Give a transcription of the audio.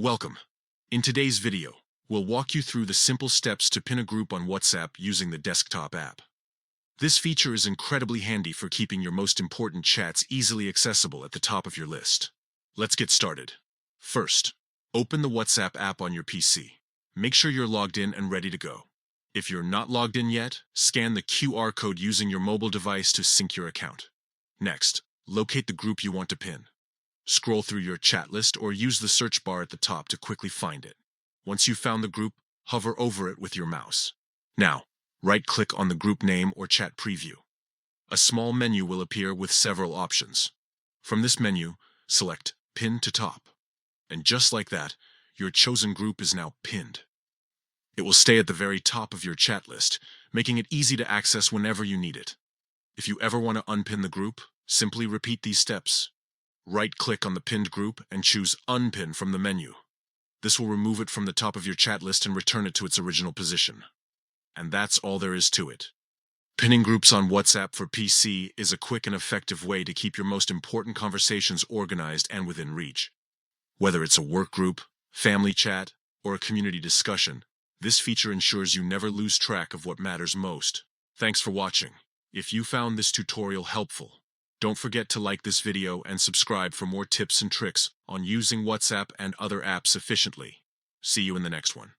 Welcome. In today's video, we'll walk you through the simple steps to pin a group on WhatsApp using the desktop app. This feature is incredibly handy for keeping your most important chats easily accessible at the top of your list. Let's get started. First, open the WhatsApp app on your PC. Make sure you're logged in and ready to go. If you're not logged in yet, scan the QR code using your mobile device to sync your account. Next, locate the group you want to pin. Scroll through your chat list or use the search bar at the top to quickly find it. Once you've found the group, hover over it with your mouse. Now, right-click on the group name or chat preview. A small menu will appear with several options. From this menu, select Pin to Top. And just like that, your chosen group is now pinned. It will stay at the very top of your chat list, making it easy to access whenever you need it. If you ever want to unpin the group, simply repeat these steps. Right-click on the pinned group and choose Unpin from the menu. This will remove it from the top of your chat list and return it to its original position. And that's all there is to it. Pinning groups on WhatsApp for PC is a quick and effective way to keep your most important conversations organized and within reach. Whether it's a work group, family chat, or a community discussion, this feature ensures you never lose track of what matters most. Thanks for watching. If you found this tutorial helpful, don't forget to like this video and subscribe for more tips and tricks on using WhatsApp and other apps efficiently. See you in the next one.